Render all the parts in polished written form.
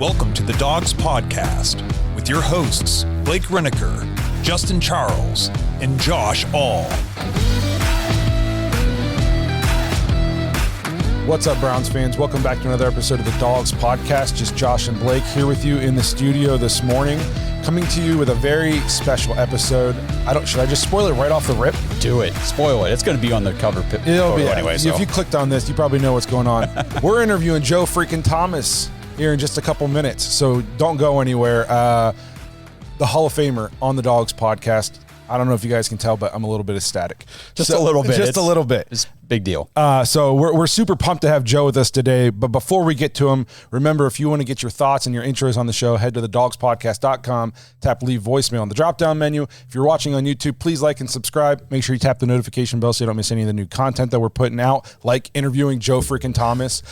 Welcome to the Dogs Podcast with your hosts, Blake Reneker, Justin Charles, and Josh All. What's up, Browns fans? Welcome back to another episode of the Dogs Podcast. Just Josh and Blake here with you in the studio this morning, coming to you with a very special episode. Should I just spoil it right off the rip? Do it. Spoil it. It's going to be on the cover photo anyway. So. If you clicked on this, you probably know what's going on. We're interviewing Joe freaking Thomas here in just a couple minutes, so don't go anywhere. The Hall of Famer on the Dogs Podcast. I don't know if you guys can tell, but I'm a little bit ecstatic. Just a little bit. Just a little bit. It's a big deal. So we're super pumped to have Joe with us today. But before we get to him, remember, if you want to get your thoughts and your intros on the show, head to thedogspodcast.com, tap leave voicemail on the drop-down menu. If you're watching on YouTube, please like and subscribe. Make sure you tap the notification bell so you don't miss any of the new content that we're putting out, like interviewing Joe freaking Thomas.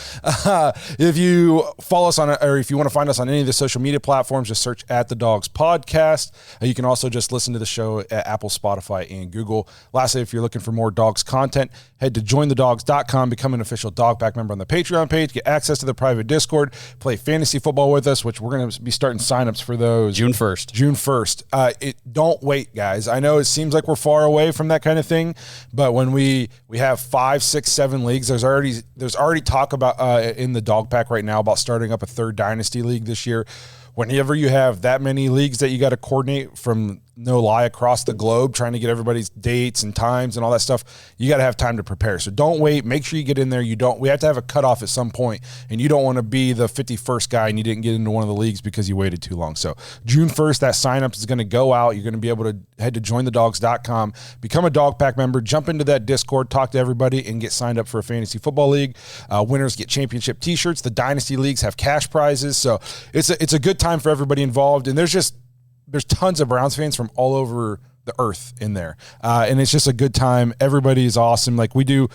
If you follow us on, or if you want to find us on any of the social media platforms, just search at the Dogs Podcast. You can also just listen to the show at Apple, Spotify, and Google. Lastly, if you're looking for more Dogs content, head to jointhedogs.com, become an official Dogpack member on the Patreon page, get access to the private Discord, play fantasy football with us, which we're going to be starting signups for those June 1st. Don't wait, guys. I know it seems like we're far away from that kind of thing, but when we have 5, 6, 7 leagues, there's already talk about in the Dogpack right now about starting up a third dynasty league this year. Whenever you have that many leagues that you got to coordinate from no lie across the globe, trying to get everybody's dates and times and all that stuff, you got to have time to prepare. So don't wait. Make sure you get in there. We have to have a cutoff at some point, and you don't want to be the 51st guy and you didn't get into one of the leagues because you waited too long. So June 1st, that sign up is going to go out. You're going to be able to head to jointhedogs.com, become a Dogpack member, jump into that Discord, talk to everybody, and get signed up for a fantasy football league. Winners get championship t-shirts. The dynasty leagues have cash prizes. So it's a good time for everybody involved. And there's tons of Browns fans from all over the earth in there. And it's just a good time. Everybody is awesome. Like we do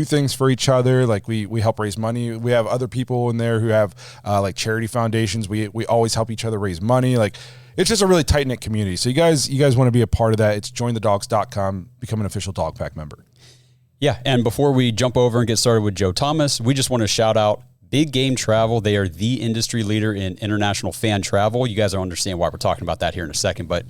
things for each other. Like we help raise money. We have other people in there who have like charity foundations. We always help each other raise money. Like it's just a really tight knit community. So you guys want to be a part of that. It's jointhedogs.com, become an official Dogpack member. Yeah. And before we jump over and get started with Joe Thomas, we just want to shout out Big Game Travel. They are the industry leader in international fan travel. You guys will understand why we're talking about that here in a second. But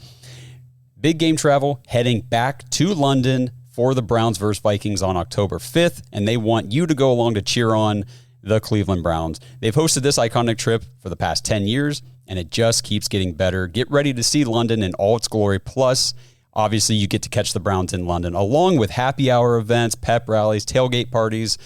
Big Game Travel heading back to London for the Browns versus Vikings on October 5th, and they want you to go along to cheer on the Cleveland Browns. They've hosted this iconic trip for the past 10 years, and it just keeps getting better. Get ready to see London in all its glory. Plus, obviously, you get to catch the Browns in London, along with happy hour events, pep rallies, tailgate parties.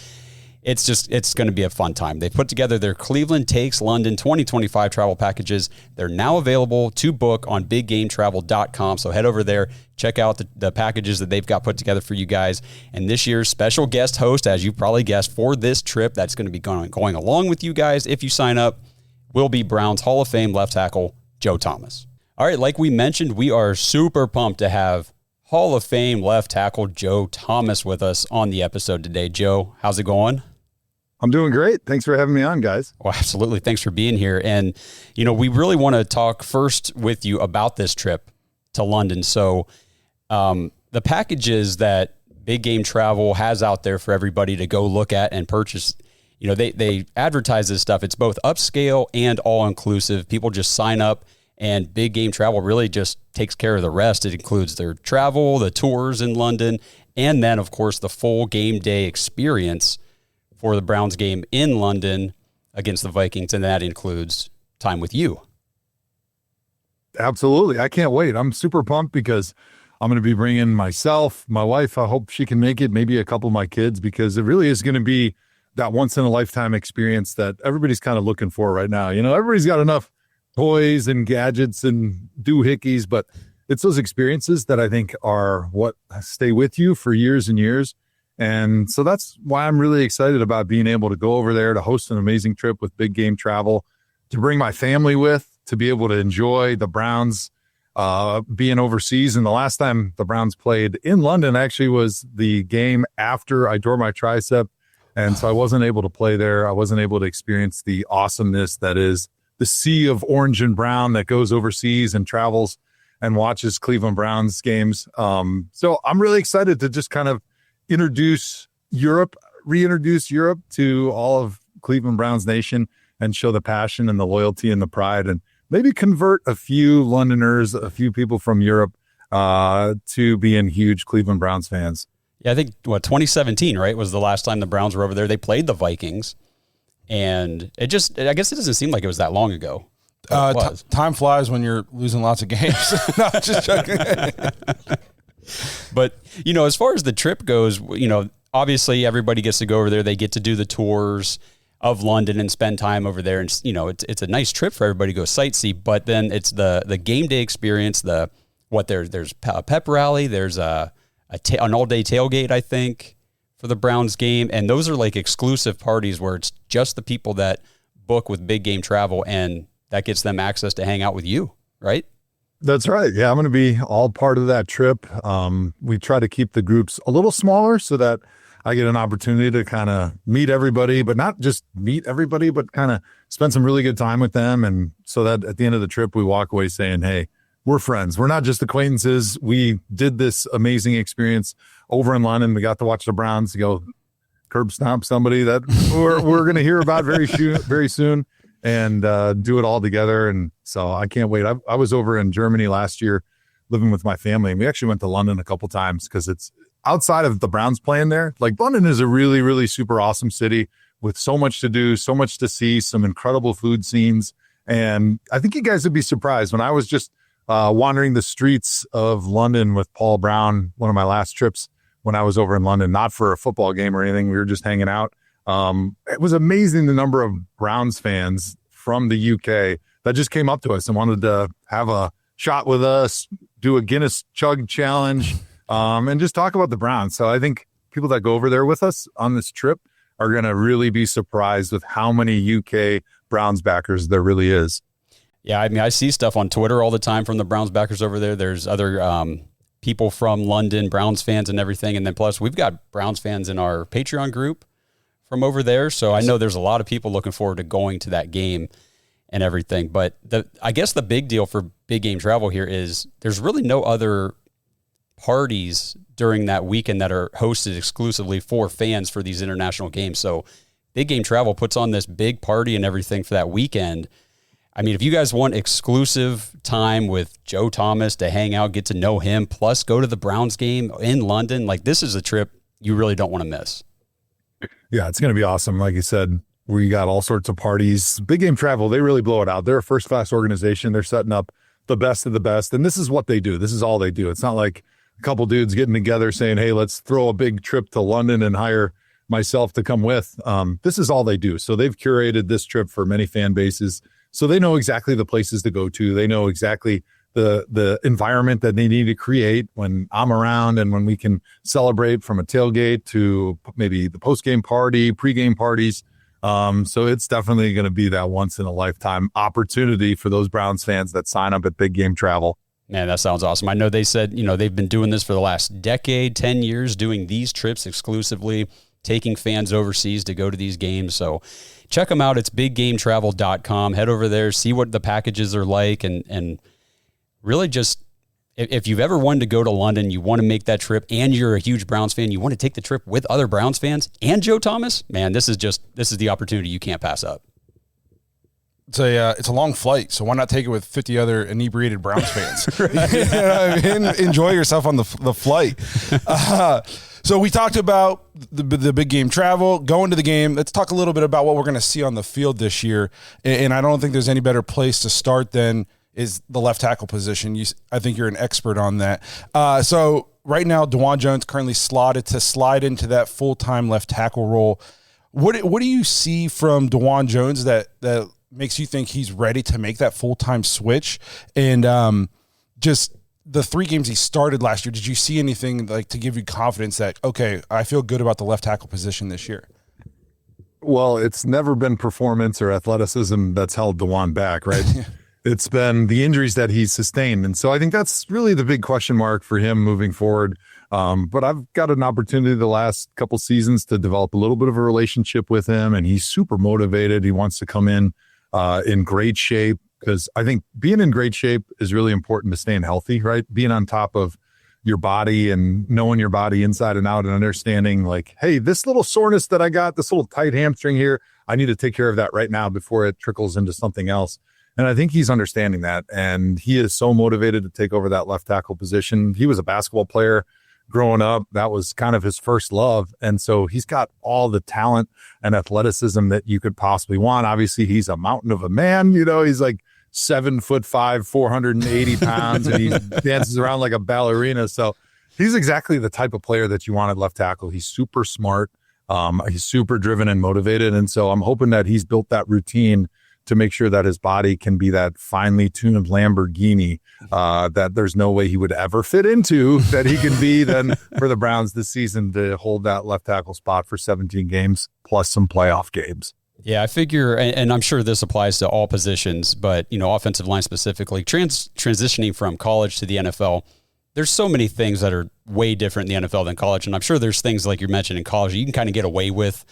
It's going to be a fun time. They put together their Cleveland Takes London 2025 travel packages. They're now available to book on biggametravel.com. So head over there, check out the packages that they've got put together for you guys. And this year's special guest host, as you probably guessed, for this trip that's going to be going along with you guys if you sign up, will be Browns Hall of Fame left tackle Joe Thomas. All right, like we mentioned, we are super pumped to have Hall of Fame left tackle Joe Thomas with us on the episode today. Joe, how's it going? I'm doing great. Thanks for having me on, guys. Well, absolutely. Thanks for being here. And, we really want to talk first with you about this trip to London. So the packages that Big Game Travel has out there for everybody to go look at and purchase, they advertise this stuff. It's both upscale and all-inclusive. People just sign up, and Big Game Travel really just takes care of the rest. It includes their travel, the tours in London, and then, of course, the full game day experience for the Browns game in London against the Vikings, and that includes time with you. Absolutely. I can't wait. I'm super pumped because I'm going to be bringing myself, my wife. I hope she can make it, maybe a couple of my kids, because it really is going to be that once-in-a-lifetime experience that everybody's kind of looking for right now. Everybody's got enough toys and gadgets and doohickeys, but it's those experiences that I think are what stay with you for years and years. And so that's why I'm really excited about being able to go over there to host an amazing trip with Big Game Travel, to bring my family with, to be able to enjoy the Browns being overseas. And the last time the Browns played in London actually was the game after I tore my tricep. And so I wasn't able to play there. I wasn't able to experience the awesomeness that is the sea of orange and brown that goes overseas and travels and watches Cleveland Browns games. So I'm really excited to just kind of reintroduce Europe to all of Cleveland Browns Nation, and show the passion and the loyalty and the pride, and maybe convert a few Londoners, a few people from Europe to being huge Cleveland Browns fans. Yeah, I think 2017, right, was the last time the Browns were over there. They played the Vikings, and I guess it doesn't seem like it was that long ago. Time flies when you're losing lots of games. No, just joking. But, as far as the trip goes, obviously everybody gets to go over there. They get to do the tours of London and spend time over there. And, it's a nice trip for everybody to go sightsee. But then it's the game day experience, there's a pep rally, there's an all-day tailgate, I think, for the Browns game. And those are like exclusive parties where it's just the people that book with Big Game Travel, and that gets them access to hang out with you, right? That's right. Yeah, I'm going to be all part of that trip. We try to keep the groups a little smaller so that I get an opportunity to kind of meet everybody, but not just meet everybody, but kind of spend some really good time with them. And so that at the end of the trip, we walk away saying, hey, we're friends. We're not just acquaintances. We did this amazing experience over in London. We got to watch the Browns go curb stomp somebody that we're going to hear about very soon. And do it all together. And so I can't wait. I was over in Germany last year living with my family, and we actually went to London a couple times because it's outside of the Browns playing there. Like, London is a really, really super awesome city with so much to do, so much to see, some incredible food scenes. And I think you guys would be surprised when I was just wandering the streets of London with Paul Brown, one of my last trips when I was over in London, not for a football game or anything. We were just hanging out. It was amazing the number of Browns fans from the UK that just came up to us and wanted to have a shot with us, do a Guinness Chug challenge, and just talk about the Browns. So I think people that go over there with us on this trip are going to really be surprised with how many UK Browns backers there really is. Yeah, I mean, I see stuff on Twitter all the time from the Browns backers over there. There's other people from London, Browns fans and everything. And then plus we've got Browns fans in our Patreon group from over there. So I know there's a lot of people looking forward to going to that game and everything. But I guess the big deal for Big Game Travel here is there's really no other parties during that weekend that are hosted exclusively for fans for these international games. So Big Game Travel puts on this big party and everything for that weekend. I mean, if you guys want exclusive time with Joe Thomas to hang out, get to know him, plus go to the Browns game in London, like, this is a trip you really don't want to miss. Yeah, it's going to be awesome. Like you said, we got all sorts of parties. Big Game Travel, they really blow it out. They're a first-class organization. They're setting up the best of the best, and this is what they do. This is all they do. It's not like a couple dudes getting together saying, hey, let's throw a big trip to London and hire myself to come with. This is all they do. So they've curated this trip for many fan bases. So they know exactly the places to go to. They know exactly the environment that they need to create when I'm around and when we can celebrate, from a tailgate to maybe the post-game party, pre-game parties. So it's definitely going to be that once-in-a-lifetime opportunity for those Browns fans that sign up at Big Game Travel. Man, that sounds awesome. I know they said, they've been doing this for the last decade, 10 years, doing these trips exclusively, taking fans overseas to go to these games. So check them out. It's biggametravel.com. Head over there, see what the packages are like, and really just, if you've ever wanted to go to London, you want to make that trip, and you're a huge Browns fan, you want to take the trip with other Browns fans and Joe Thomas, man, this is the opportunity you can't pass up. It's a long flight, so why not take it with 50 other inebriated Browns fans? You know what I mean? Enjoy yourself on the flight. So we talked about the Big Game Travel, going to the game. Let's talk a little bit about what we're going to see on the field this year. And I don't think there's any better place to start than is the left tackle position. I think you're an expert on that. So right now, Dawand Jones currently slotted to slide into that full-time left tackle role. What do you see from Dawand Jones that makes you think he's ready to make that full-time switch? And just the 3 games he started last year, did you see anything like to give you confidence that, okay, I feel good about the left tackle position this year? Well, it's never been performance or athleticism that's held Dawand back, right? It's been the injuries that he's sustained. And so I think that's really the big question mark for him moving forward. But I've got an opportunity the last couple seasons to develop a little bit of a relationship with him, and he's super motivated. He wants to come in great shape, because I think being in great shape is really important to staying healthy, right? Being on top of your body and knowing your body inside and out, and understanding like, hey, this little soreness that I got, this little tight hamstring here, I need to take care of that right now before it trickles into something else. And I think he's understanding that. And he is so motivated to take over that left tackle position. He was a basketball player growing up. That was kind of his first love. And so he's got all the talent and athleticism that you could possibly want. Obviously, he's a mountain of a man. You know, he's like 7'5", 480 pounds, and he dances around like a ballerina. So he's exactly the type of player that you want at left tackle. He's super smart. He's super driven and motivated. And so I'm hoping that he's built that routine to make sure that his body can be that finely tuned Lamborghini that there's no way he would ever fit into, that he can be then for the Browns this season to hold that left tackle spot for 17 games plus some playoff games. Yeah, I figure, and I'm sure this applies to all positions, but, you know, offensive line specifically, transitioning from college to the NFL, there's so many things that are way different in the NFL than college. And I'm sure there's things like you mentioned in college you can kind of get away with,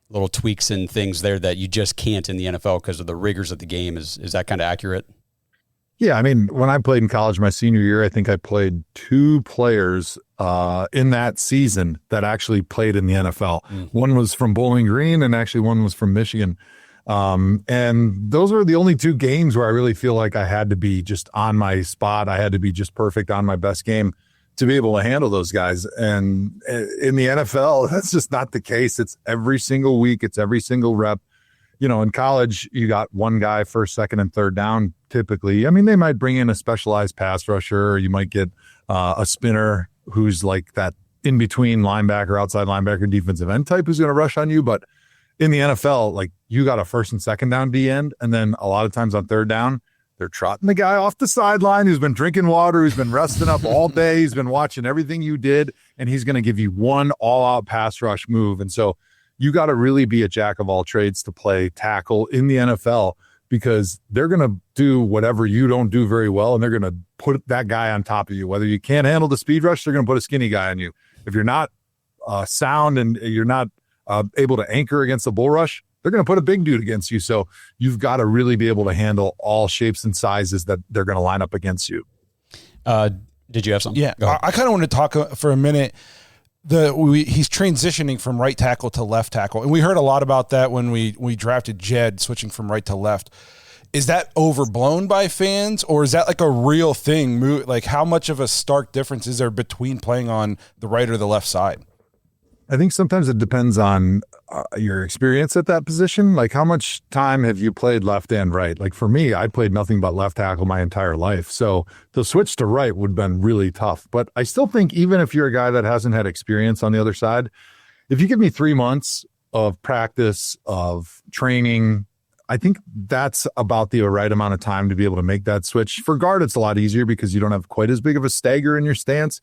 little tweaks and things there that you just can't in the NFL because of the rigors of the game. Is that kind of accurate? Yeah, I mean, when I played in college my senior year, I think I played 2 players in that season that actually played in the NFL. One was from Bowling Green and actually one was from Michigan. And those were the only 2 games where I really feel like I had to be just on my spot. I had to be just perfect on my best game to be able to handle those guys. And in the NFL, that's just not the case. It's every single week. It's every single rep. You know, in college, you got one guy first, second, and third down typically. I mean, they might bring in a specialized pass rusher, or you might get a spinner who's like that in-between linebacker, outside linebacker, defensive end type who's going to rush on you. But in the NFL, like, you got a first and second down D end, and then a lot of times on third down, they're trotting the guy off the sideline who's been drinking water, who's been resting up all day, he's been watching everything you did, and he's going to give you one all-out pass rush move. And so you got to really be a jack of all trades to play tackle in the NFL, because they're going to do whatever you don't do very well, and they're going to put that guy on top of you. Whether you can't handle the speed rush, they're going to put a skinny guy on you. If you're not sound and you're not able to anchor against the bull rush, they're going to put a big dude against you. So you've got to really be able to handle all shapes and sizes that they're going to line up against you. Did you have something? Yeah, I kind of want to talk for a minute. He's transitioning from right tackle to left tackle, and we heard a lot about that when we drafted Jed, switching from right to left. Is that overblown by fans, or is that like a real thing? Like, how much of a stark difference is there between playing on the right or the left side? I think sometimes it depends on your experience at that position. Like, how much time have you played left and right? Like, for me, I played nothing but left tackle my entire life. So the switch to right would have been really tough. But I still think, even if you're a guy that hasn't had experience on the other side, if you give me 3 months of practice, of training, I think that's about the right amount of time to be able to make that switch. For guard, it's a lot easier because you don't have quite as big of a stagger in your stance.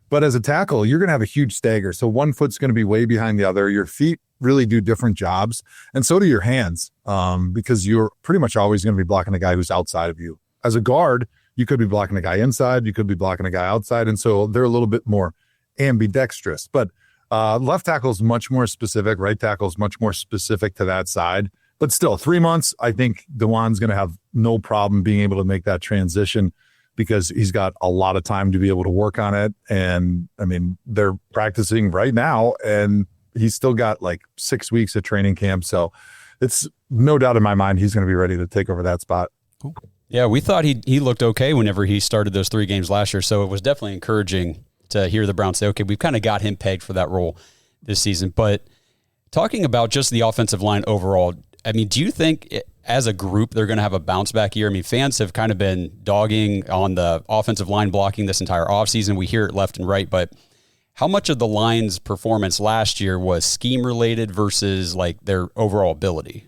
But as a tackle, you're going to have a huge stagger. So one foot's going to be way behind the other. Your feet really do different jobs. And so do your hands, because you're pretty much always going to be blocking a guy who's outside of you. As a guard, you could be blocking a guy inside. You could be blocking a guy outside. And so they're a little bit more ambidextrous. But left tackle is much more specific. Right tackle is much more specific to that side. But still, 3 months, I think Dawand's going to have no problem being able to make that transition, because he's got a lot of time to be able to work on it. And I mean, they're practicing right now, and he's still got like 6 weeks of training camp. So it's no doubt in my mind he's going to be ready to take over that spot. Cool. Yeah, we thought he looked okay whenever he started those 3 games last year. So it was definitely encouraging to hear the Browns say, okay, we've kind of got him pegged for that role this season. But talking about just the offensive line overall, I mean, do you think as a group they're going to have a bounce back year? I mean, fans have kind of been dogging on the offensive line blocking this entire offseason. We hear it left and right, but how much of the line's performance last year was scheme related versus like their overall ability?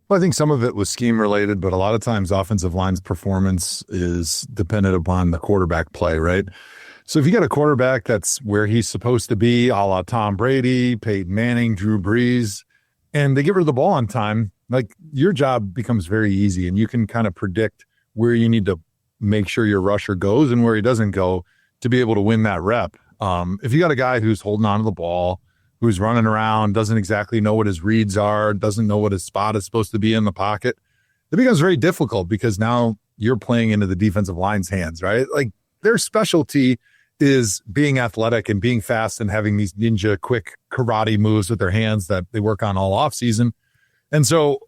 Well, I think some of it was scheme related, but a lot of times offensive line's performance is dependent upon the quarterback play, right? So if you got a quarterback that's where he's supposed to be, a la Tom Brady, Peyton Manning, Drew Brees, and they get rid of the ball on time, like, your job becomes very easy, and you can kind of predict where you need to make sure your rusher goes and where he doesn't go to be able to win that rep. If you got a guy who's holding on to the ball, who's running around, doesn't exactly know what his reads are, doesn't know what his spot is supposed to be in the pocket, it becomes very difficult, because now you're playing into the defensive line's hands, right? Like, their specialty is being athletic and being fast and having these ninja quick karate moves with their hands that they work on all off season. And so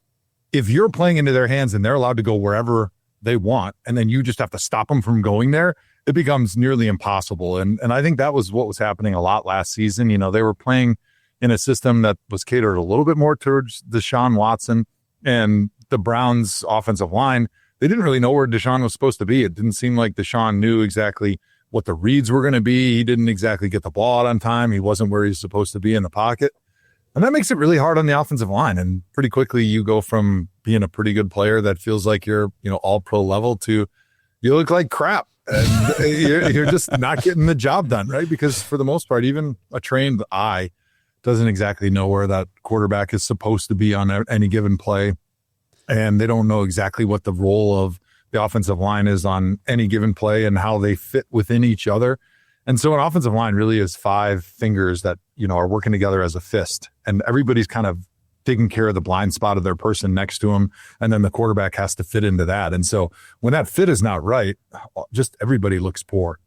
if you're playing into their hands and they're allowed to go wherever they want, and then you just have to stop them from going there, it becomes nearly impossible. And I think that was what was happening a lot last season. You know, they were playing in a system that was catered a little bit more towards Deshaun Watson, and the Browns offensive line, they didn't really know where Deshaun was supposed to be. It didn't seem like Deshaun knew exactly what the reads were going to be. He didn't exactly get the ball out on time. He wasn't where he's supposed to be in the pocket. And that makes it really hard on the offensive line. And pretty quickly you go from being a pretty good player that feels like you're, all pro level to you look like crap. And you're just not getting the job done, right? Because for the most part, even a trained eye doesn't exactly know where that quarterback is supposed to be on any given play. And they don't know exactly what the role of the offensive line is on any given play and how they fit within each other. And so an offensive line really is 5 fingers that, are working together as a fist, and everybody's kind of taking care of the blind spot of their person next to them. And then the quarterback has to fit into that. And so when that fit is not right, just everybody looks poor.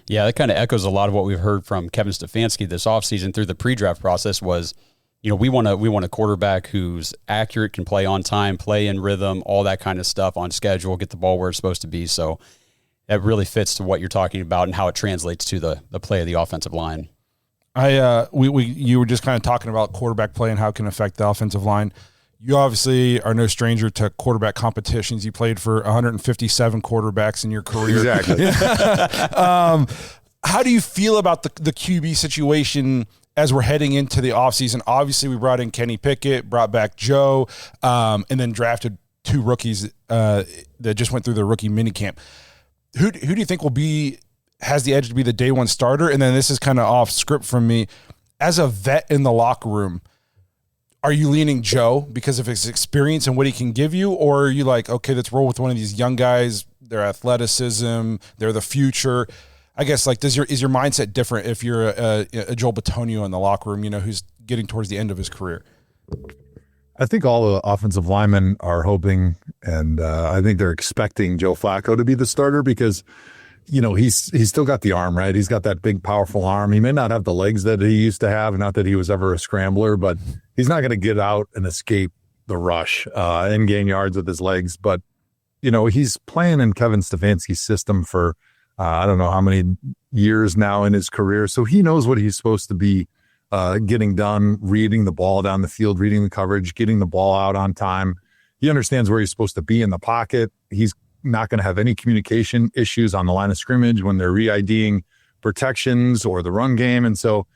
Yeah, that kind of echoes a lot of what we've heard from Kevin Stefanski this offseason through the pre-draft process was, we want a quarterback who's accurate, can play on time, play in rhythm, all that kind of stuff on schedule, get the ball where it's supposed to be. So that really fits to what you're talking about and how it translates to the play of the offensive line. You were just kind of talking about quarterback play and how it can affect the offensive line. You obviously are no stranger to quarterback competitions. You played for 157 quarterbacks in your career. Exactly. How do you feel about the QB situation as we're heading into the offseason? Obviously, we brought in Kenny Pickett, brought back Joe, and then drafted 2 rookies that just went through the rookie minicamp. Who do you think has the edge to be the day one starter? And then this is kind of off script from me. As a vet in the locker room, are you leaning Joe because of his experience and what he can give you? Or are you like, okay, let's roll with one of these young guys, their athleticism, they're the future? I guess, like, is your mindset different if you're a Joel Bitonio in the locker room, who's getting towards the end of his career? I think all the offensive linemen are hoping, and I think they're expecting Joe Flacco to be the starter because, he's still got the arm, right? He's got that big, powerful arm. He may not have the legs that he used to have, not that he was ever a scrambler, but he's not going to get out and escape the rush and gain yards with his legs. But, he's playing in Kevin Stefanski's system for, I don't know how many years now in his career. So he knows what he's supposed to be getting done, reading the ball down the field, reading the coverage, getting the ball out on time. He understands where he's supposed to be in the pocket. He's not going to have any communication issues on the line of scrimmage when they're re-IDing protections or the run game. And so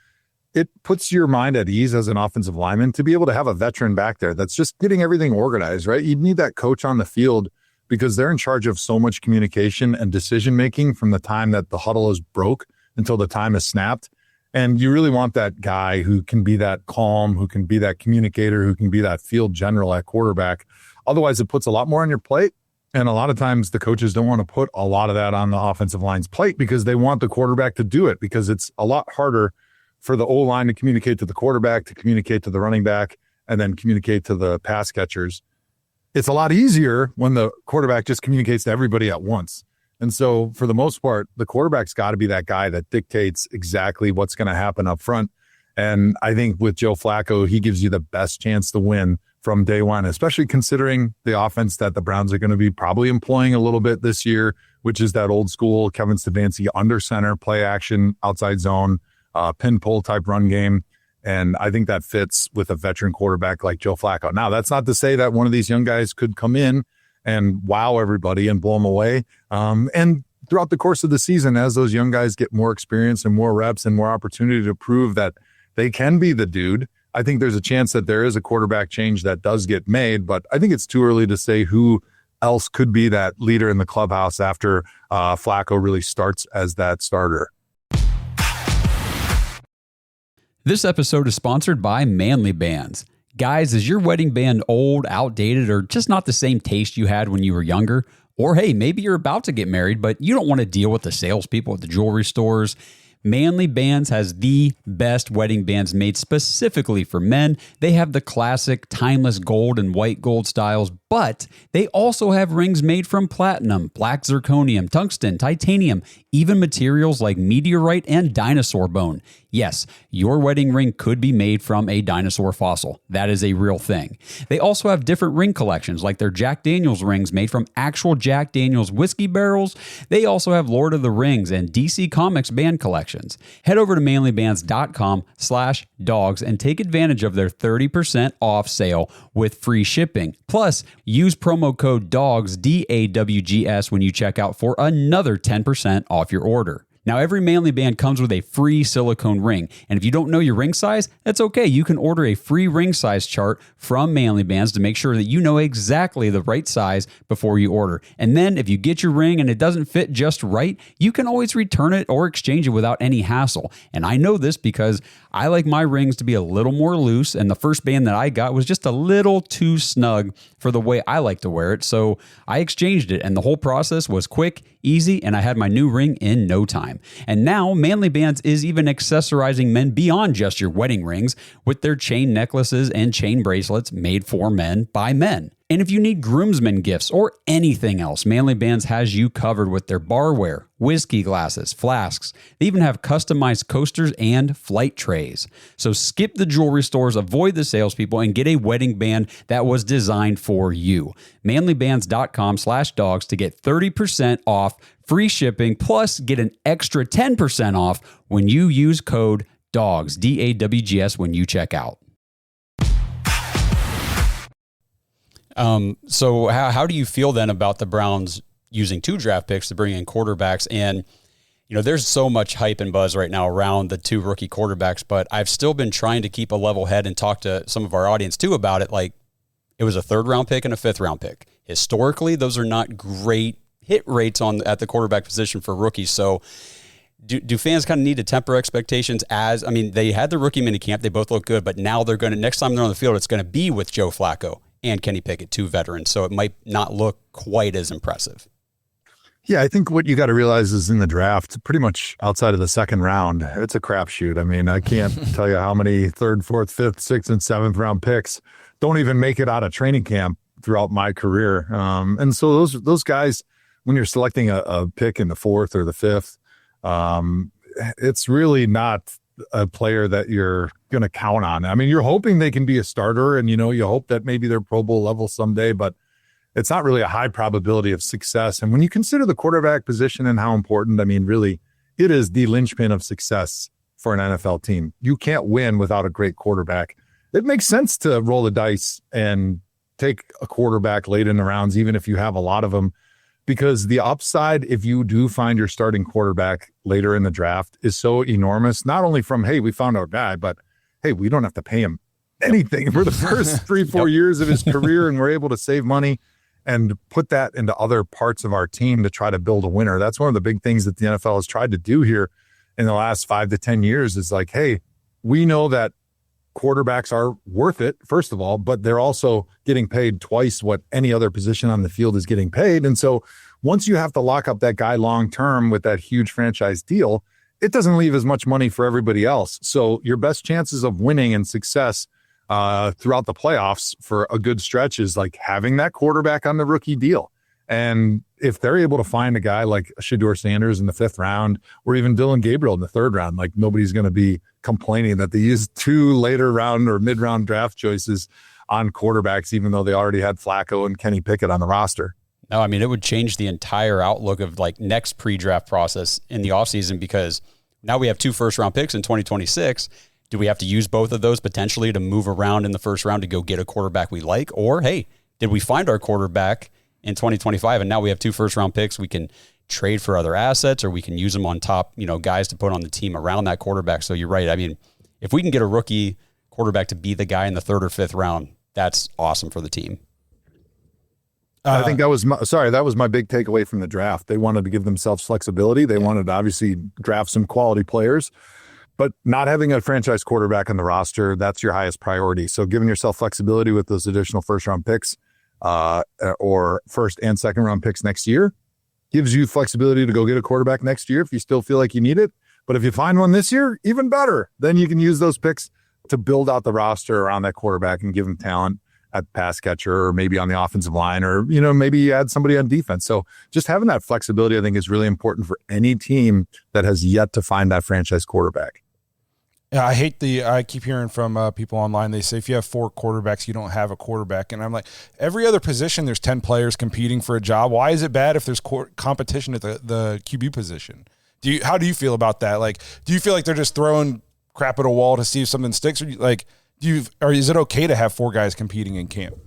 it puts your mind at ease as an offensive lineman to be able to have a veteran back there that's just getting everything organized, right? You need that coach on the field because they're in charge of so much communication and decision-making from the time that the huddle is broke until the time is snapped. And you really want that guy who can be that calm, who can be that communicator, who can be that field general at quarterback. Otherwise, it puts a lot more on your plate. And a lot of times the coaches don't want to put a lot of that on the offensive line's plate because they want the quarterback to do it, because it's a lot harder for the O-line to communicate to the quarterback, to communicate to the running back, and then communicate to the pass catchers. It's a lot easier when the quarterback just communicates to everybody at once. And so for the most part, the quarterback's got to be that guy that dictates exactly what's going to happen up front. And I think with Joe Flacco, he gives you the best chance to win from day one, especially considering the offense that the Browns are going to be probably employing a little bit this year, which is that old school Kevin Stefanski under center, play action, outside zone, pin pull type run game. And I think that fits with a veteran quarterback like Joe Flacco. Now, that's not to say that one of these young guys could come in and wow everybody and blow them away. And throughout the course of the season, as those young guys get more experience and more reps and more opportunity to prove that they can be the dude, I think there's a chance that there is a quarterback change that does get made. But I think it's too early to say who else could be that leader in the clubhouse after Flacco really starts as that starter. This episode is sponsored by Manly Bands. Guys, is your wedding band old, outdated, or just not the same taste you had when you were younger? Or hey, maybe you're about to get married, but you don't want to deal with the salespeople at the jewelry stores. Manly Bands has the best wedding bands made specifically for men. They have the classic, timeless gold and white gold styles, but they also have rings made from platinum, black zirconium, tungsten, titanium, even materials like meteorite and dinosaur bone. Yes, your wedding ring could be made from a dinosaur fossil. That is a real thing. They also have different ring collections, like their Jack Daniels rings made from actual Jack Daniels whiskey barrels. They also have Lord of the Rings and DC Comics band collections. Head over to manlybands.com/dogs and take advantage of their 30% off sale with free shipping. Plus, use promo code DAWGS, DAWGS, when you check out for another 10% off your order. Now, every Manly Band comes with a free silicone ring, and if you don't know your ring size, that's okay. You can order a free ring size chart from Manly Bands to make sure that you know exactly the right size before you order. And then if you get your ring and it doesn't fit just right, you can always return it or exchange it without any hassle. And I know this because I like my rings to be a little more loose, and the first band that I got was just a little too snug for the way I like to wear it, so I exchanged it, and the whole process was quick, easy, and I had my new ring in no time. And now, Manly Bands is even accessorizing men beyond just your wedding rings with their chain necklaces and chain bracelets made for men by men. And if you need groomsmen gifts or anything else, Manly Bands has you covered with their barware, whiskey glasses, flasks. They even have customized coasters and flight trays. So skip the jewelry stores, avoid the salespeople, and get a wedding band that was designed for you. manlybands.com/dogs to get 30% off, free shipping, plus get an extra 10% off when you use code DAWGS, DAWGS, when you check out. So how do you feel then about the Browns using 2 draft picks to bring in quarterbacks? And, you know, there's so much hype and buzz right now around the 2 rookie quarterbacks, but I've still been trying to keep a level head and talk to some of our audience too about it. Like, it was a 3rd round pick and a 5th round pick. Historically, those are not great hit rates at the quarterback position for rookies. So do fans kind of need to temper expectations they had the rookie minicamp, they both look good, but now next time they're on the field, it's going to be with Joe Flacco and Kenny Pickett, 2 veterans. So it might not look quite as impressive. Yeah, I think what you got to realize is in the draft, pretty much outside of the 2nd round, it's a crapshoot. I mean, I can't tell you how many 3rd, 4th, 5th, 6th, and 7th round picks don't even make it out of training camp throughout my career. And so those guys, when you're selecting a pick in the 4th or the 5th, it's really not a player that you're going to count on. I mean, you're hoping they can be a starter, and, you hope that maybe they're Pro Bowl level someday, but it's not really a high probability of success. And when you consider the quarterback position and how important, I mean, really, it is the linchpin of success for an NFL team. You can't win without a great quarterback. It makes sense to roll the dice and take a quarterback late in the rounds, even if you have a lot of them, because the upside, if you do find your starting quarterback later in the draft, is so enormous, not only from, hey, we found our guy, but hey, we don't have to pay him anything for the first 3-4 years of his career, and we're able to save money and put that into other parts of our team to try to build a winner. That's one of the big things that the NFL has tried to do here in the last 5 to 10 years is like, hey, we know that quarterbacks are worth it, first of all, but they're also getting paid twice what any other position on the field is getting paid. And so once you have to lock up that guy long-term with that huge franchise deal, it doesn't leave as much money for everybody else. So your best chances of winning and success throughout the playoffs for a good stretch is like having that quarterback on the rookie deal. And if they're able to find a guy like Shedeur Sanders in the 5th round, or even Dylan Gabriel in the 3rd round, like nobody's going to be complaining that they used 2 later round or mid-round draft choices on quarterbacks, even though they already had Flacco and Kenny Pickett on the roster. No, I mean, it would change the entire outlook of like next pre-draft process in the offseason, because now we have 2 first-round picks in 2026. Do we have to use both of those potentially to move around in the 1st round to go get a quarterback we like? Or, hey, did we find our quarterback in 2025 and now we have 2 first-round picks we can trade for other assets, or we can use them on top, guys to put on the team around that quarterback? So you're right. I mean, if we can get a rookie quarterback to be the guy in the 3rd or 5th round, that's awesome for the team. I think that was my big takeaway from the draft. They wanted to give themselves flexibility. They wanted to obviously draft some quality players, but not having a franchise quarterback on the roster, that's your highest priority. So giving yourself flexibility with those additional 1st-round picks or 1st and 2nd round picks next year gives you flexibility to go get a quarterback next year if you still feel like you need it. But if you find one this year, even better. Then you can use those picks to build out the roster around that quarterback and give them talent at pass catcher or maybe on the offensive line, or, maybe you add somebody on defense. So just having that flexibility, I think, is really important for any team that has yet to find that franchise quarterback. Yeah, I keep hearing from people online, they say if you have 4 quarterbacks, you don't have a quarterback. And I'm like, every other position, there's 10 players competing for a job. Why is it bad if there's competition at the QB position? How do you feel about that? Like, do you feel like they're just throwing crap at a wall to see if something sticks? Or is it okay to have 4 guys competing in camp?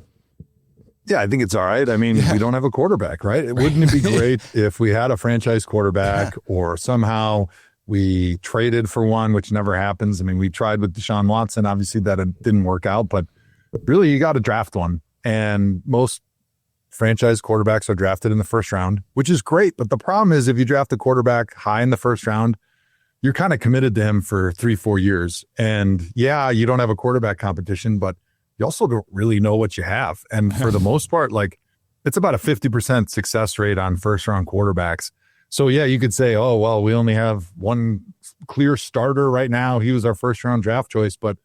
Yeah, I think it's all right. I mean, we don't have a quarterback, right? Wouldn't it be great if we had a franchise quarterback or somehow we traded for one, which never happens? I mean, we tried with Deshaun Watson. Obviously, that didn't work out, but really, you got to draft one. And most franchise quarterbacks are drafted in the first round, which is great. But the problem is if you draft a quarterback high in the first round, you're kind of committed to him for 3-4 years. And yeah, you don't have a quarterback competition, but you also don't really know what you have. And for the most part, like, it's about a 50% success rate on first round quarterbacks. So yeah, you could say, oh, well, we only have one clear starter right now. He was our first round draft choice, but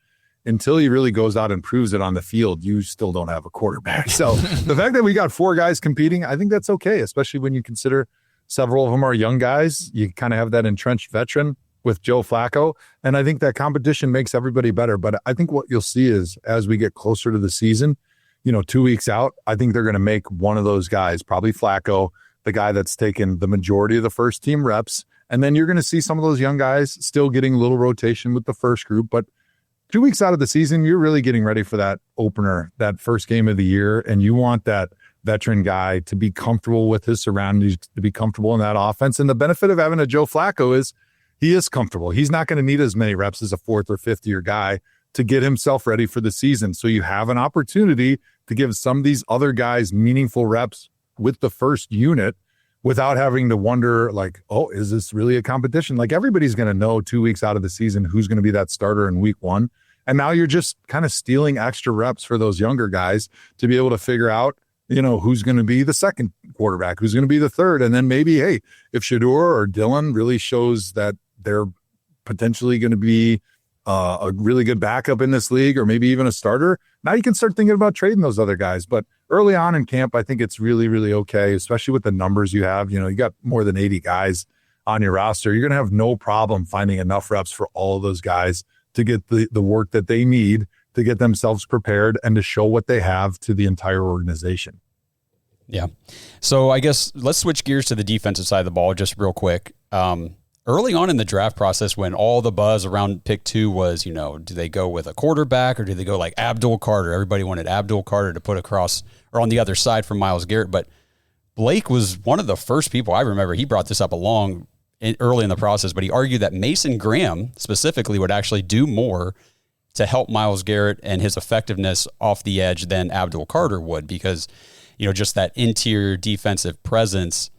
until he really goes out and proves it on the field, you still don't have a quarterback. So the fact that we got 4 guys competing, I think that's okay, especially when you consider several of them are young guys. You kind of have that entrenched veteran with Joe Flacco. And I think that competition makes everybody better. But I think what you'll see is as we get closer to the season, 2 weeks out, I think they're going to make one of those guys, probably Flacco, the guy that's taken the majority of the first team reps. And then you're going to see some of those young guys still getting a little rotation with the first group. But 2 weeks out of the season, you're really getting ready for that opener, that first game of the year. And you want that veteran guy to be comfortable with his surroundings, to be comfortable in that offense. And the benefit of having a Joe Flacco is he is comfortable. He's not going to need as many reps as a 4th or 5th year guy to get himself ready for the season. So you have an opportunity to give some of these other guys meaningful reps with the first unit without having to wonder, like, oh, is this really a competition? Like, everybody's going to know 2 weeks out of the season who's going to be that starter in week 1. And now you're just kind of stealing extra reps for those younger guys to be able to figure out, who's going to be the second quarterback, who's going to be the third. And then maybe, hey, if Shedeur or Dillon really shows that they're potentially going to be a really good backup in this league, or maybe even a starter, now you can start thinking about trading those other guys. But early on in camp, I think it's really, really okay, especially with the numbers you have. You got more than 80 guys on your roster. You're going to have no problem finding enough reps for all of those guys to get the work that they need to get themselves prepared and to show what they have to the entire organization. Yeah. So I guess let's switch gears to the defensive side of the ball just real quick. Early on in the draft process, when all the buzz around pick 2 was, do they go with a quarterback or do they go like Abdul Carter? Everybody wanted Abdul Carter to put across or on the other side from Myles Garrett. But Blake was one of the first people I remember. He brought this up early in the process, but he argued that Mason Graham specifically would actually do more to help Myles Garrett and his effectiveness off the edge than Abdul Carter would, because, just that interior defensive presence.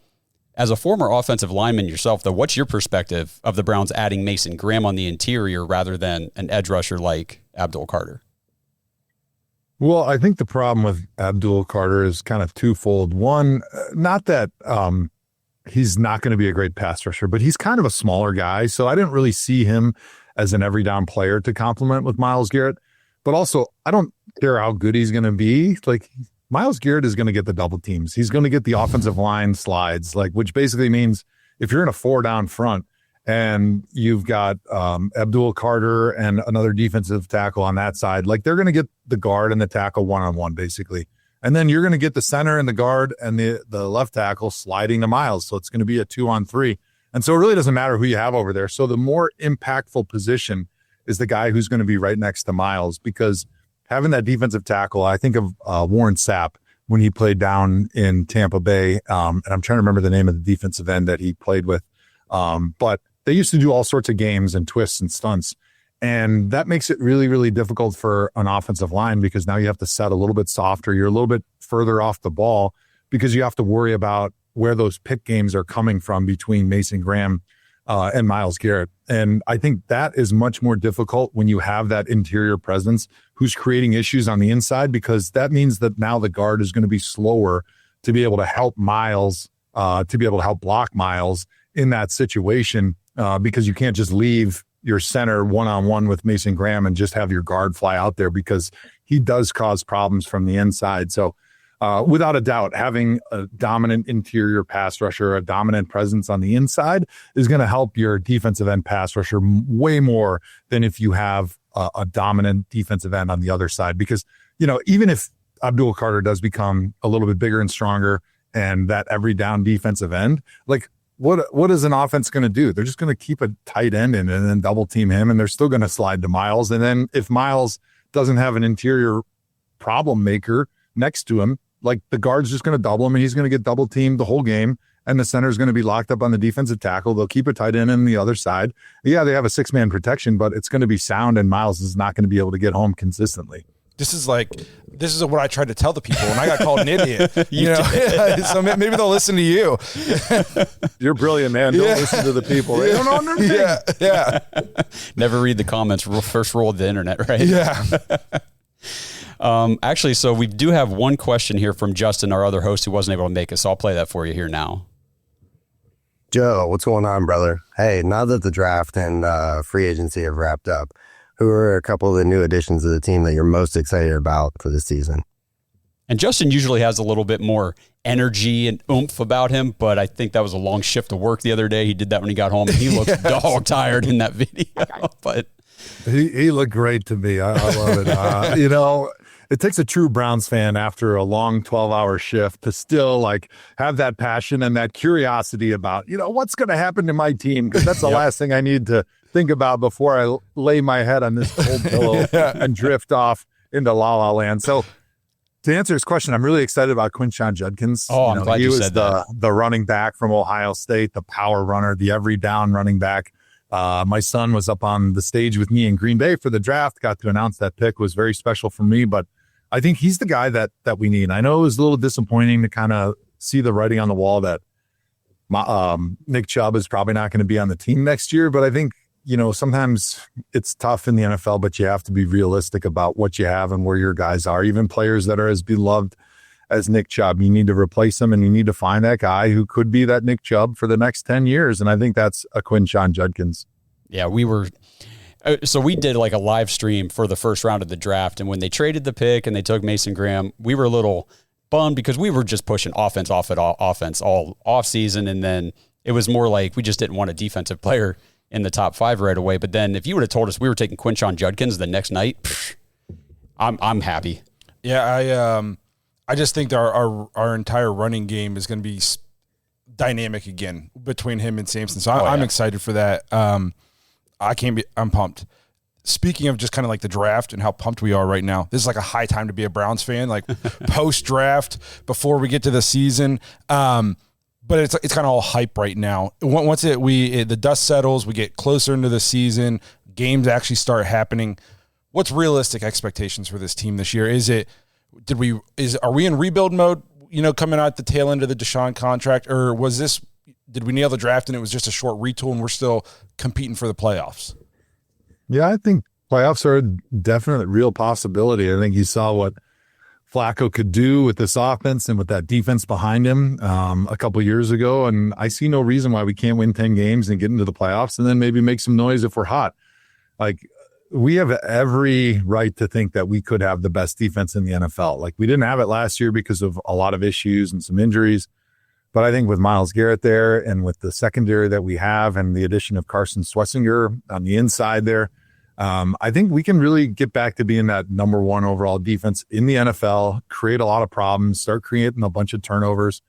As a former offensive lineman yourself, though, what's your perspective of the Browns adding Mason Graham on the interior rather than an edge rusher like Abdul Carter? Well, I think the problem with Abdul Carter is kind of twofold. One, not that he's not going to be a great pass rusher, but he's kind of a smaller guy. So I didn't really see him as an every down player to complement with Myles Garrett. But also, I don't care how good he's going to be. Like, Myles Garrett is going to get the double teams. He's going to get the offensive line slides, which basically means if you're in a 4-down front and you've got Abdul Carter and another defensive tackle on that side, they're going to get the guard and the tackle one-on-one, basically. And then you're going to get the center and the guard and the left tackle sliding to Myles. So it's going to be a 2-on-3. And so it really doesn't matter who you have over there. So the more impactful position is the guy who's going to be right next to Myles, because having that defensive tackle, I think of Warren Sapp when he played down in Tampa Bay. And I'm trying to remember the name of the defensive end that he played with. But they used to do all sorts of games and twists and stunts. And that makes it really, really difficult for an offensive line, because now you have to set a little bit softer. You're a little bit further off the ball because you have to worry about where those pick games are coming from between Mason Graham and Myles Garrett. And I think that is much more difficult when you have that interior presence who's creating issues on the inside, because that means that now the guard is going to be slower to be able to help Myles, to be able to help block Myles in that situation, because you can't just leave your center one-on-one with Mason Graham and just have your guard fly out there, because he does cause problems from the inside. So without a doubt, having a dominant interior pass rusher, a dominant presence on the inside is going to help your defensive end pass rusher way more than if you have a dominant defensive end on the other side. Because, even if Abdul Carter does become a little bit bigger and stronger and that every down defensive end, like what is an offense going to do? They're just going to keep a tight end in and then double team him, and they're still going to slide to Miles. And then if Miles doesn't have an interior problem maker next to him, like the guard's just going to double him and he's going to get double teamed the whole game. And the center is going to be locked up on the defensive tackle. They'll keep a tight end on the other side. Yeah, they have a 6-man protection, but it's going to be sound, and Miles is not going to be able to get home consistently. This is what I tried to tell the people when I got called an idiot. So maybe they'll listen to you. You're brilliant, man. Don't listen to the people. They don't understand. Yeah. Never read the comments. First rule of the internet, right? Yeah. Actually, so we do have one question here from Justin, our other host, who wasn't able to make it. So I'll play that for you here now. Joe, what's going on, brother? Hey, now that the draft and free agency have wrapped up, who are a couple of the new additions to the team that you're most excited about for this season? And Justin usually has a little bit more energy and oomph about him, but I think that was a long shift of work the other day. He did that when he got home, and he looked dog tired in that video. But he looked great to me. I love it. It takes a true Browns fan after a long 12-hour shift to still like have that passion and that curiosity about, what's going to happen to my team, because that's the last thing I need to think about before I lay my head on this cold pillow and drift off into La La Land. So to answer his question, I'm really excited about Quinshon Judkins. Oh, I'm glad you said that. He was the running back from Ohio State, the power runner, the every down running back. My son was up on the stage with me in Green Bay for the draft, got to announce that pick. Was very special for me, but I think he's the guy that we need. I know it was a little disappointing to kind of see the writing on the wall that Nick Chubb is probably not going to be on the team next year, but I think, sometimes it's tough in the NFL, but you have to be realistic about what you have and where your guys are. Even players that are as beloved as Nick Chubb, you need to replace him, and you need to find that guy who could be that Nick Chubb for the next 10 years. And I think that's a Quinshon Judkins. Yeah, so we did like a live stream for the first round of the draft, and when they traded the pick and they took Mason Graham, we were a little bummed because we were just pushing offense all off season, and then it was more like we just didn't want a defensive player in the top 5 right away. But then if you would have told us we were taking Quinshon Judkins the next night, I'm happy. Yeah, I just think our entire running game is going to be dynamic again between him and Sampson. So I'm excited for that. I'm pumped. Speaking of just kind of like the draft and how pumped we are right now, this is like a high time to be a Browns fan, like post-draft before we get to the season. But it's kind of all hype right now. Once the dust settles, we get closer into the season, games actually start happening. What's realistic expectations for this team this year? Are we in rebuild mode, coming out the tail end of the Deshaun contract, or did we nail the draft and it was just a short retool and we're still competing for the playoffs? Yeah, I think playoffs are a definite real possibility. I think you saw what Flacco could do with this offense and with that defense behind him a couple years ago. And I see no reason why we can't win 10 games and get into the playoffs and then maybe make some noise if we're hot. Like, we have every right to think that we could have the best defense in the NFL. Like, we didn't have it last year because of a lot of issues and some injuries. But I think with Myles Garrett there and with the secondary that we have and the addition of Carson Schwarzenegger on the inside there, I think we can really get back to being that number 1 overall defense in the NFL, create a lot of problems, start creating a bunch of turnovers.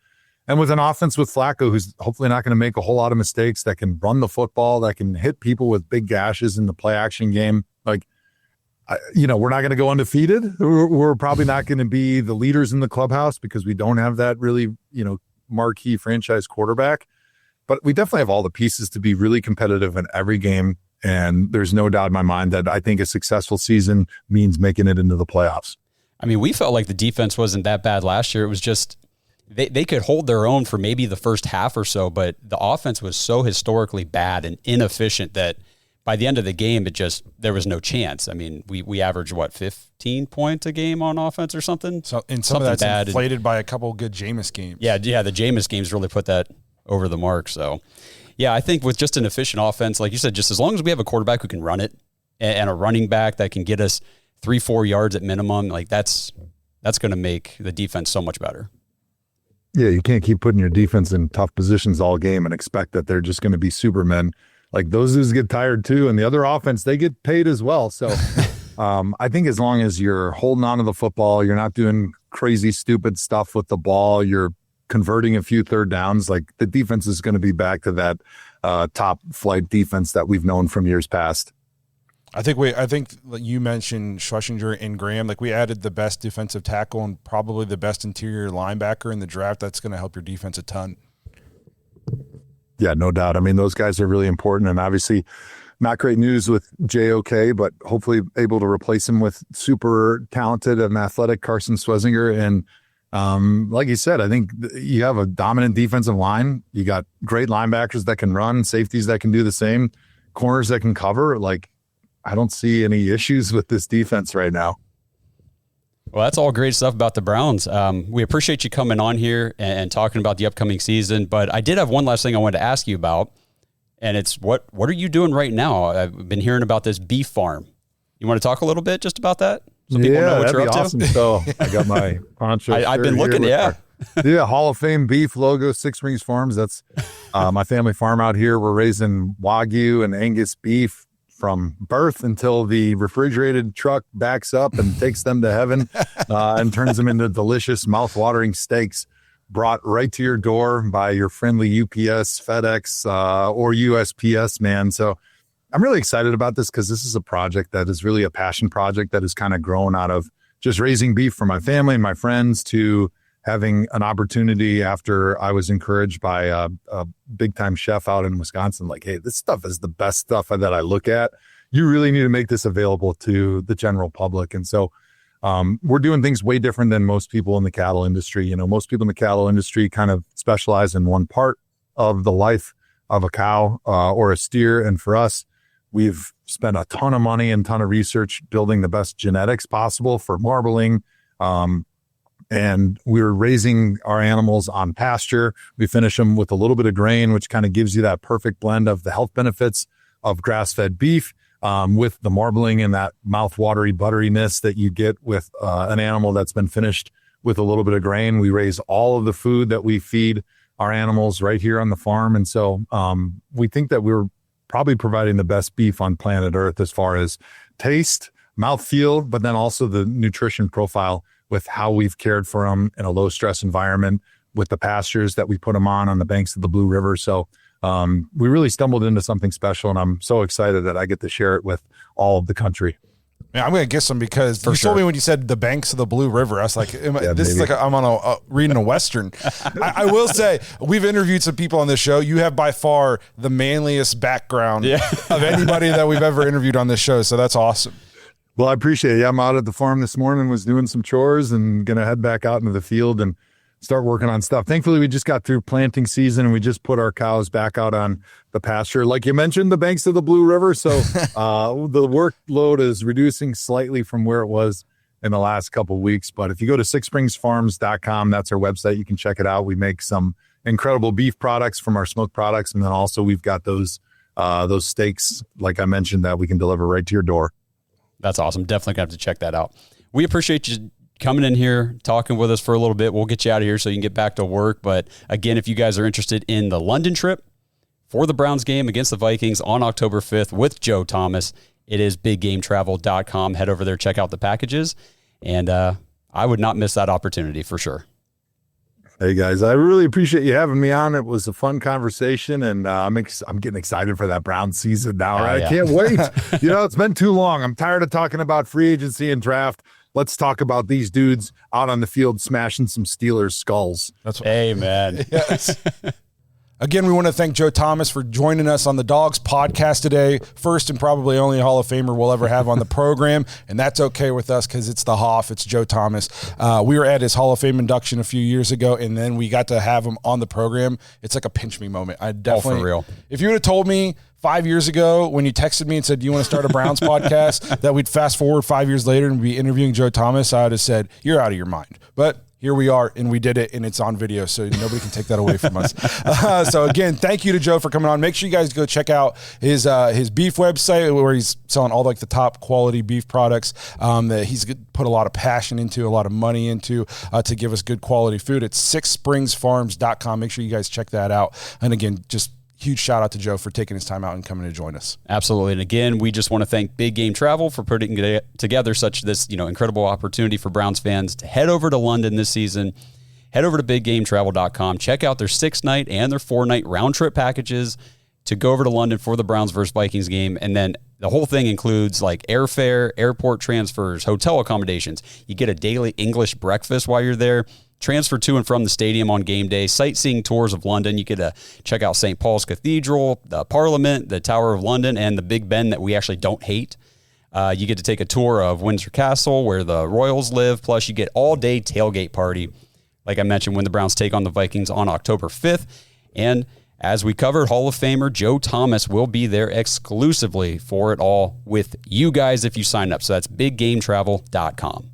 And with an offense with Flacco, who's hopefully not going to make a whole lot of mistakes, that can run the football, that can hit people with big gashes in the play action game. Like, we're not going to go undefeated. We're probably not going to be the leaders in the clubhouse because we don't have that really, marquee franchise quarterback. But we definitely have all the pieces to be really competitive in every game. And there's no doubt in my mind that I think a successful season means making it into the playoffs. I mean, we felt like the defense wasn't that bad last year. It was just they could hold their own for maybe the first half or so, but the offense was so historically bad and inefficient that by the end of the game, there was no chance. I mean, we averaged 15 points a game on offense or something. So, and some of that's bad inflated by a couple good Jameis games. Yeah, the Jameis games really put that over the mark. So, Yeah, I think with just an efficient offense, like you said, just as long as we have a quarterback who can run it and a running back that can get us 3-4 yards at minimum, like that's going to make the defense so much better. Yeah, you can't keep putting your defense in tough positions all game and expect that they're just going to be supermen. Like those dudes get tired too, and the other offense, they get paid as well. So I think as long as you're holding on to the football, you're not doing crazy, stupid stuff with the ball, you're converting a few third downs, like the defense is going to be back to that top flight defense that we've known from years past. I think you mentioned Schlesinger and Graham. Like we added the best defensive tackle and probably the best interior linebacker in the draft. That's going to help your defense a ton. Yeah, no doubt. I mean, those guys are really important, and obviously not great news with JOK, but hopefully able to replace him with super talented and athletic Carson Schlesinger. And like you said, I think you have a dominant defensive line. You got great linebackers that can run, safeties that can do the same, corners that can cover. Like, I don't see any issues with this defense right now. Well, that's all great stuff about the Browns. We appreciate you coming on here and talking about the upcoming season. But I did have one last thing I wanted to ask you about, and it's what are you doing right now? I've been hearing about this beef farm. You want to talk a little bit just about that? So people know what you're up awesome. to? So I got my poncho. I've been looking, yeah. Yeah, Hall of Fame beef logo, Six Rings Farms. That's my family farm out here. We're raising Wagyu and Angus beef from birth until the refrigerated truck backs up and takes them to heaven and turns them into delicious, mouth-watering steaks brought right to your door by your friendly UPS, FedEx, or USPS man. So I'm really excited about this because this is a project that is really a passion project that has kind of grown out of just raising beef for my family and my friends to having an opportunity after I was encouraged by a big-time chef out in Wisconsin, like, hey, this stuff is the best stuff that I look at. You really need to make this available to the general public. And so we're doing things way different than most people in the cattle industry. You know, most people in the cattle industry kind of specialize in one part of the life of a cow or a steer. And for us, we've spent a ton of money and ton of research building the best genetics possible for marbling. And we're raising our animals on pasture. We finish them with a little bit of grain, which kind of gives you that perfect blend of the health benefits of grass-fed beef with the marbling and that mouth-watery butteriness that you get with an animal that's been finished with a little bit of grain. We raise all of the food that we feed our animals right here on the farm. And so we think that we're probably providing the best beef on planet Earth as far as taste, mouthfeel, but then also the nutrition profile with how we've cared for them in a low stress environment with the pastures that we put them on the banks of the Blue River. So we really stumbled into something special, and I'm so excited that I get to share it with all of the country. Yeah, I'm going to get some because you told me when you said the banks of the Blue River, I was like, this is like I'm on reading a Western. I will say, we've interviewed some people on this show. You have by far the manliest background of anybody that we've ever interviewed on this show. So that's awesome. Well, I appreciate it. Yeah, I'm out at the farm this morning, was doing some chores and going to head back out into the field and start working on stuff. Thankfully, we just got through planting season and we just put our cows back out on the pasture. Like you mentioned, the banks of the Blue River. So the workload is reducing slightly from where it was in the last couple of weeks. But if you go to sixspringsfarms.com, that's our website. You can check it out. We make some incredible beef products from our smoked products. And then also we've got those steaks, like I mentioned, that we can deliver right to your door. That's awesome. Definitely gonna have to check that out. We appreciate you coming in here, talking with us for a little bit. We'll get you out of here so you can get back to work. But again, if you guys are interested in the London trip for the Browns game against the Vikings on October 5th with Joe Thomas, it is biggametravel.com. Head over there, check out the packages. And I would not miss that opportunity for sure. Hey guys, I really appreciate you having me on. It was a fun conversation, and I'm getting excited for that Browns season now. Right? Yeah. I can't wait. It's been too long. I'm tired of talking about free agency and draft. Let's talk about these dudes out on the field smashing some Steelers skulls. Amen. Yes. Again, we want to thank Joe Thomas for joining us on the Dogs podcast today. First and probably only Hall of Famer we'll ever have on the program, and that's okay with us because it's the Hoff, it's Joe Thomas. We were at his Hall of Fame induction a few years ago, and then we got to have him on the program. It's like a pinch me moment. I definitely, for real. If you would have told me 5 years ago when you texted me and said, do you want to start a Browns podcast, that we'd fast forward 5 years later and be interviewing Joe Thomas, I would have said, you're out of your mind. But here we are, and we did it, and it's on video, so nobody can take that away from us. So again, thank you to Joe for coming on. Make sure you guys go check out his beef website where he's selling all like the top quality beef products that he's put a lot of passion into, a lot of money into to give us good quality food. It's sixspringsfarms.com. Make sure you guys check that out. And again, just huge shout out to Joe for taking his time out and coming to join us. Absolutely. And again, we just want to thank Big Game Travel for putting together such this, incredible opportunity for Browns fans to head over to London this season. Head over to biggametravel.com. Check out their 6-night and their 4-night round trip packages to go over to London for the Browns versus Vikings game. And then the whole thing includes like airfare, airport transfers, hotel accommodations. You get a daily English breakfast while you're there. Transfer to and from the stadium on game day, sightseeing tours of London. You get to check out St. Paul's Cathedral, the Parliament, the Tower of London, and the Big Ben that we actually don't hate. You get to take a tour of Windsor Castle, where the Royals live. Plus, you get all-day tailgate party, like I mentioned, when the Browns take on the Vikings on October 5th. And as we covered, Hall of Famer Joe Thomas will be there exclusively for it all with you guys if you sign up. So that's biggametravel.com.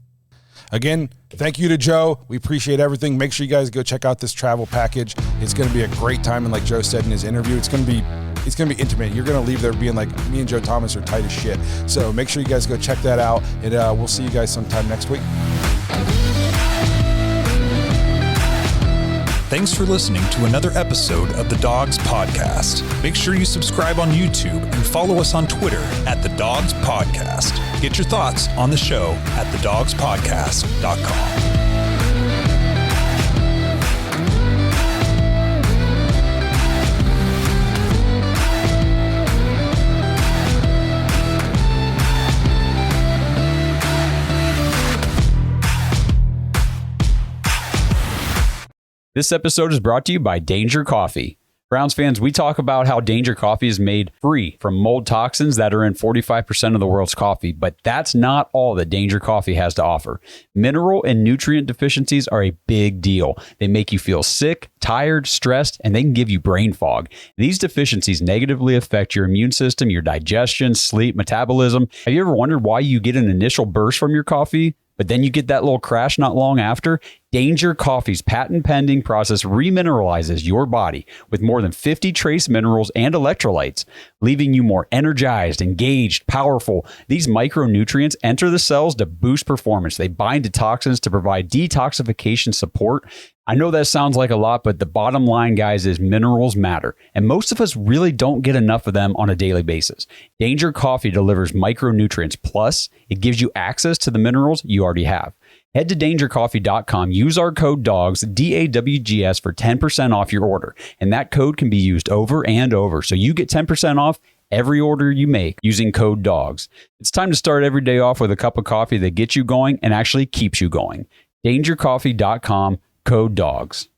Again, Thank you to Joe. We appreciate everything. Make sure you guys go check out this travel package. It's going to be a great time. And like Joe said in his interview, it's going to be intimate. You're going to leave there being like, me and Joe Thomas are tight as shit. So make sure you guys go check that out. And we'll see you guys sometime next week. Thanks for listening to another episode of the Dogs Podcast. Make sure you subscribe on YouTube and follow us on Twitter at The Dogs Podcast. Get your thoughts on the show at thedogspodcast.com. This episode is brought to you by Danger Coffee. Browns fans, we talk about how Danger Coffee is made free from mold toxins that are in 45% of the world's coffee, but that's not all that Danger Coffee has to offer. Mineral and nutrient deficiencies are a big deal. They make you feel sick, tired, stressed, and they can give you brain fog. These deficiencies negatively affect your immune system, your digestion, sleep, metabolism. Have you ever wondered why you get an initial burst from your coffee, but then you get that little crash not long after? Danger Coffee's patent-pending process remineralizes your body with more than 50 trace minerals and electrolytes, leaving you more energized, engaged, powerful. These micronutrients enter the cells to boost performance. They bind to toxins to provide detoxification support. I know that sounds like a lot, but the bottom line, guys, is minerals matter, and most of us really don't get enough of them on a daily basis. Danger Coffee delivers micronutrients, plus it gives you access to the minerals you already have. Head to dangercoffee.com, use our code DAWGS, DAWGS, for 10% off your order, and that code can be used over and over, so you get 10% off every order you make using code DAWGS. It's time to start every day off with a cup of coffee that gets you going and actually keeps you going. dangercoffee.com, code DAWGS.